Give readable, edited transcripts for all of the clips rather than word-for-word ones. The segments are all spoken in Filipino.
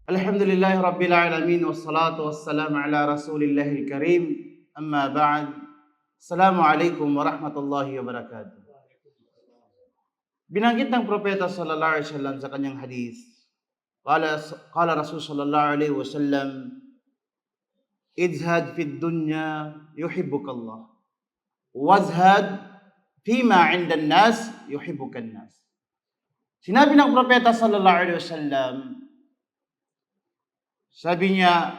Alhamdulillahi Rabbil Alamin wassalatu wassalamu ala Rasulillahil Karim. Amma ba'd. Assalamualaikum warahmatullahi wabarakatuh. Binanggit ng propeta sallallahu alaihi wasallam sa kanyang hadith. Qala Rasul sallallahu alaihi wasallam, "Izhad fid dunya yuhibbukallah. Wazhad fima 'indan nas yuhibbukan nas." Sinabi ng propeta sallallahu alaihi wasallam, sabi niya,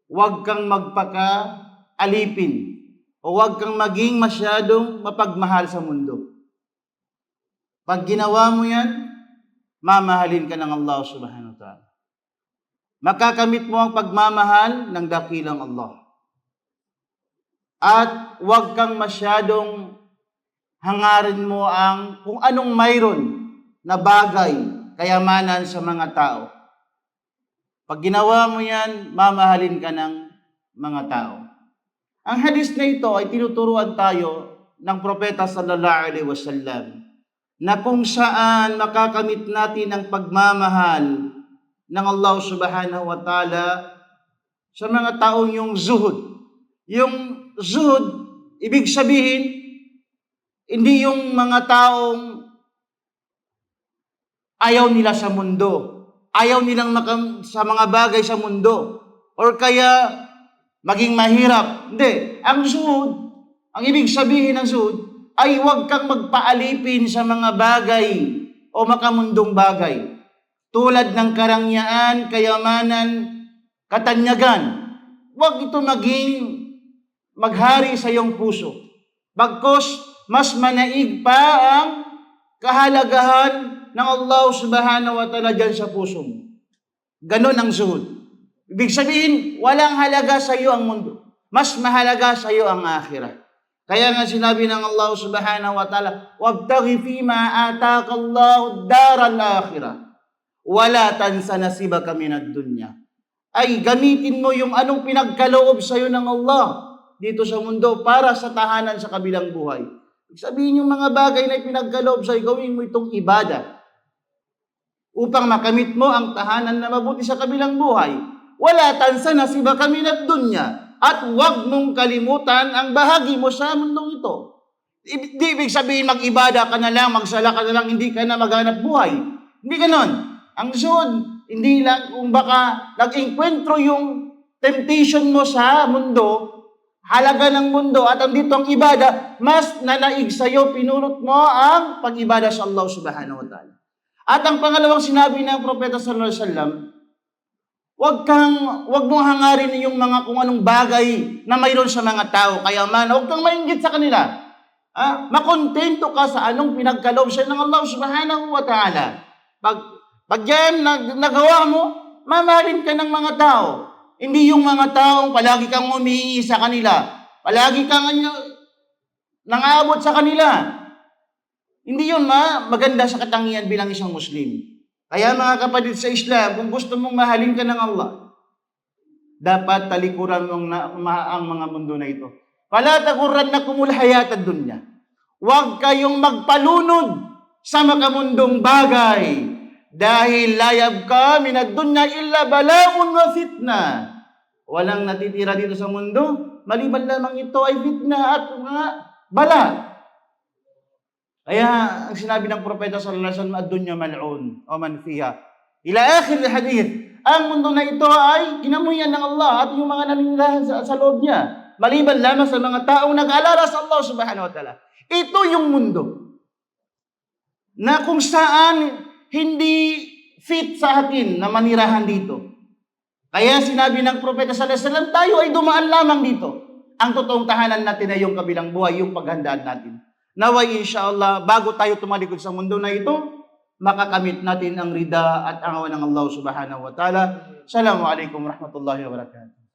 huwag kang magpaka-alipin o huwag kang maging masyadong mapagmahal sa mundo. Pag ginawa mo yan, mamahalin ka ng Allah subhanahu wa ta'ala. Makakamit mo ang pagmamahal ng dakilang Allah. At huwag kang masyadong hangarin mo ang kung anong mayroon na bagay, kayamanan sa mga tao. Pag ginawa mo yan, mamahalin ka ng mga tao. Ang hadis na ito ay tinuturuan tayo ng propeta sallallahu alaihi wasallam na kung saan makakamit natin ang pagmamahal ng Allah subhanahu wa ta'ala sa mga taong yung zuhud. Yung zuhud, ibig sabihin, hindi yung mga taong ayaw nila sa mundo. Ayaw nilang sa mga bagay sa mundo. Or kaya maging mahirap. Hindi. Ang zuhud, ang ibig sabihin ng zuhud, ay huwag kang magpaalipin sa mga bagay o makamundong bagay. Tulad ng karangyaan, kayamanan, katanyagan. Huwag ito maging maghari sa iyong puso. Bagkus, mas manaig pa ang kahalagahan ng Allah subhanahu wa ta'ala dyan sa puso mo. Ganon ang zuhud. Ibig sabihin, walang halaga sa iyo ang mundo. Mas mahalaga sa iyo ang akhirah. Kaya nga sinabi ng Allah subhanahu wa ta'ala, "Wabtaghi fima ataka Allahu daral akhirah. Wala tansa nasibaka minad dunya." Ay gamitin mo yung anong pinagkaloob sa iyo ng Allah dito sa mundo para sa tahanan sa kabilang buhay. Sabihin yung mga bagay na pinagkaloob sa iyo, gawin mo itong ibadah upang makamit mo ang tahanan na mabuti sa kabilang buhay. Wala tansa nasibaka minad dunya. At huwag mong kalimutan ang bahagi mo sa mundong ito. Di ibig sabihin mag-ibada ka na lang, magsala ka na lang, hindi ka na maghanap buhay. Hindi ganon. Ang zuhud, hindi lang kung baka nag-enkwentro yung temptation mo sa mundo, halaga ng mundo, at andito ang ibada, mas nanaig sa'yo, pinulot mo ang pag-ibada sa Allah subhanahu wa ta'ala. At ang pangalawang sinabi ng propeta sallallahu alaihi wasallam, Huwag mong hangarin yung mga kung anong bagay na mayroon sa mga tao. Kaya man, huwag kang mainggit sa kanila. Makontento ka sa anong pinagkaloob sa ng Allah subhanahu wa ta'ala. Pag yan nagawa mo, mamahalin ka ng mga tao. Hindi yung mga taong palagi kang humihingi sa kanila. Palagi kang nangaabot sa kanila. Hindi yun maganda sa katangian bilang isang Muslim. Kaya mga kapatid sa Islam, kung gusto mong mahalin ka ng Allah, dapat talikuran mong ang mga mundo na ito. Fala taghurrannakumul hayatad dunya. Huwag kayong magpalunod sa makamundong bagay dahil la yabqa minad dunya illa bala'un wa fitna. Walang natitira dito sa mundo, maliban lamang ito ay fitna at mga bala. Kaya ang sinabi ng propeta sallallahu alaihi wasallam, ad-dunya mal'un o man fiha. Ila akhir hadith. Ang mundo na ito ay kinamuyan ng Allah at yung mga naninirahan sa loob niya. Maliban lamang sa mga taong nag-alala sa Allah subhanahu wa ta'ala. Ito yung mundo na kung saan hindi fit sa atin na manirahan dito. Kaya sinabi ng propeta sallallahu alaihi wasallam, tayo ay dumaan lamang dito. Ang totoong tahanan natin ay yung kabilang buhay, yung paghandaan natin. Naway insyaAllah, bago tayo tumalikod sa mundo na ito, makakamit natin ang rida at ang awa ng Allah subhanahu wa ta'ala. Assalamualaikum warahmatullahi wabarakatuh.